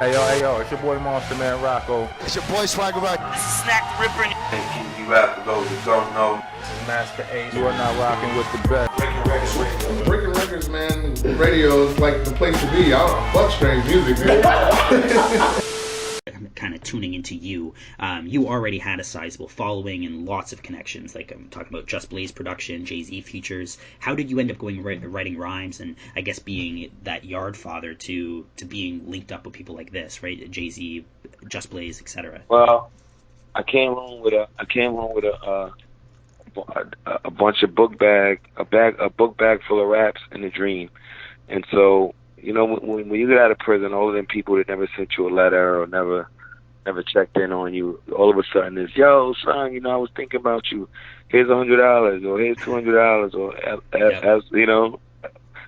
Hey yo, it's your boy Monster Man Rocco. It's your boy Swagger Rock. This is Snack the Ripper. And you rap for those who don't know. This is Master Ace. You are now rocking with the best. Wreckords, man. Radio is like the place to be. I don't fuck strange music, man. I'm kind of tuning into you. You already had a sizable following and lots of connections. Like I'm talking about Just Blaze production, Jay-Z features. How did you end up going writing rhymes and I guess being that yard father to being linked up with people like this, right? Jay-Z, Just Blaze, etc. Well, I came home with a bunch of book bag full of raps and a dream. And so, you know, when you get out of prison, all of them people that never sent you a letter or never checked in on you, all of a sudden it's, yo, son, you know, I was thinking about you. Here's $100 or here's $200 or, as you know,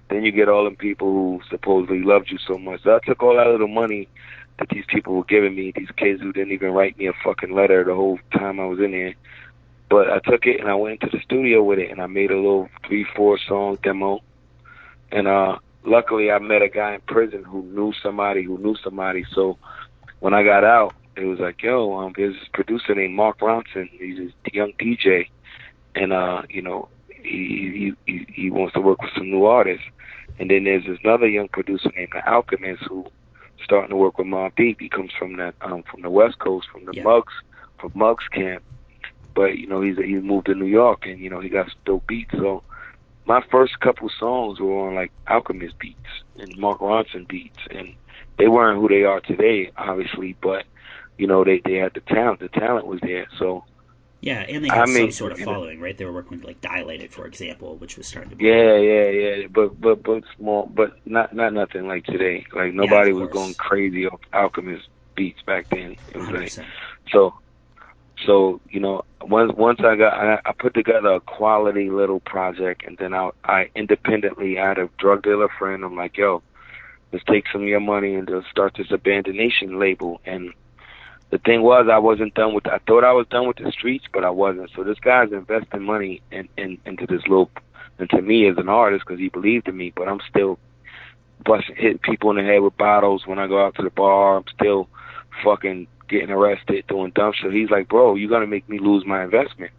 then you get all them people who supposedly loved you so much. So I took all that little money that these people were giving me, these kids who didn't even write me a fucking letter the whole time I was in there. But I took it and I went into the studio with it and I made a little 3-4 song demo. And luckily I met a guy in prison who knew somebody. So when I got out, it was like, yo, there's this producer named Mark Ronson. He's a young DJ. And, you know, he wants to work with some new artists. And then there's this another young producer named The Alchemist who starting to work with Mobb Deep. He comes from that from the West Coast, from the Muggs camp. But, you know, he moved to New York and, you know, he got some dope beats. So my first couple songs were on, like, Alchemist beats and Mark Ronson beats. And they weren't who they are today, obviously, but, you know, they had the talent. The talent was there. So yeah, and they had some sort of following, right? They were working with, like, Dilated, for example, which was starting to be... Yeah. But small, but not nothing like today. Like, nobody was going crazy off Alchemist beats back then. It was 100%. Like, so, you know, once I put together a quality little project, and then I independently had a drug dealer friend. I'm like, yo, let's take some of your money and just start this Abandonation label. And the thing was, I thought I was done with the streets, but I wasn't. So this guy's investing money into me as an artist because he believed in me, but I'm still hitting people in the head with bottles when I go out to the bar. I'm still fucking getting arrested, doing dumb shit. He's like, bro, you're going to make me lose my investment.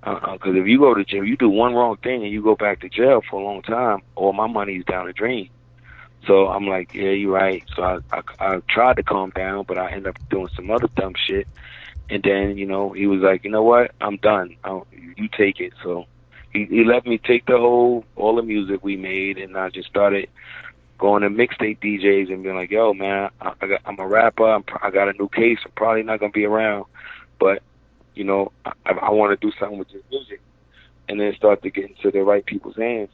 Because if you go to jail, you do one wrong thing and you go back to jail for a long time, all my money's down the drain. So I'm like, yeah, you're right. So I tried to calm down, but I ended up doing some other dumb shit. And then, you know, he was like, you know what? I'm done. You take it. So he let me take all the music we made, and I just started going to mixtape DJs and being like, yo, man, I'm a rapper. I got a new case. I'm probably not going to be around. But, you know, I want to do something with this music. And then start to get into the right people's hands.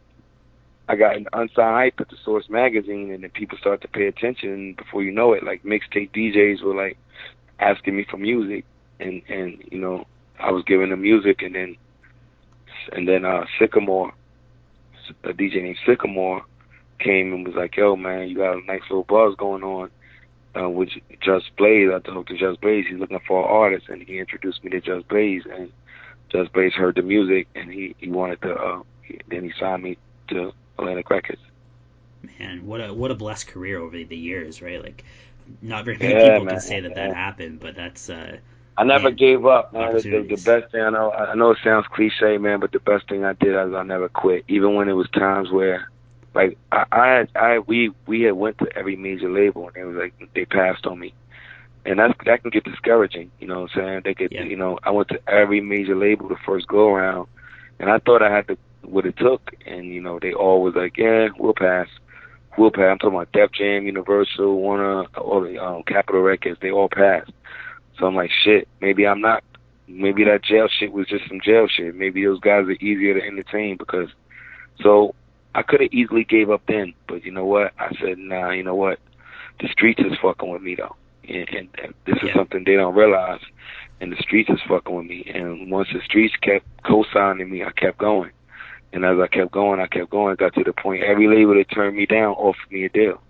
I got an unsigned hype at the Source magazine, and then people start to pay attention. And before you know it, like, mixtape DJs were, like, asking me for music. And you know, I was giving them music. And then Sycamore, a DJ named Sycamore, came and was like, yo, man, you got a nice little buzz going on with Just Blaze. I talked to Just Blaze. He's looking for an artist, and he introduced me to Just Blaze. And Just Blaze heard the music, and he wanted to, then he signed me to Atlantic Records. Man, what a blessed career over the years, right? Like, not very many people can say that happened, but that's... I never gave up, man. The best thing, I know it sounds cliche, man, but the best thing I did is I never quit, even when it was times where, like, we had went to every major label, and it was like, they passed on me. And that can get discouraging, you know what I'm saying? You know, I went to every major label the first go around, and I thought I had what it took, and, you know, they all was like, yeah, we'll pass. I'm talking about Def Jam, Universal, Warner, all the Capitol Records, they all passed. So I'm like, shit, maybe I'm not. Maybe that jail shit was just some jail shit. Maybe those guys are easier to entertain because. So I could have easily gave up then, but you know what? I said, nah, you know what? The streets is fucking with me though, and this is something they don't realize. And the streets is fucking with me. And once the streets kept co-signing me, I kept going. And as I kept going, it got to the point every label that turned me down offered me a deal.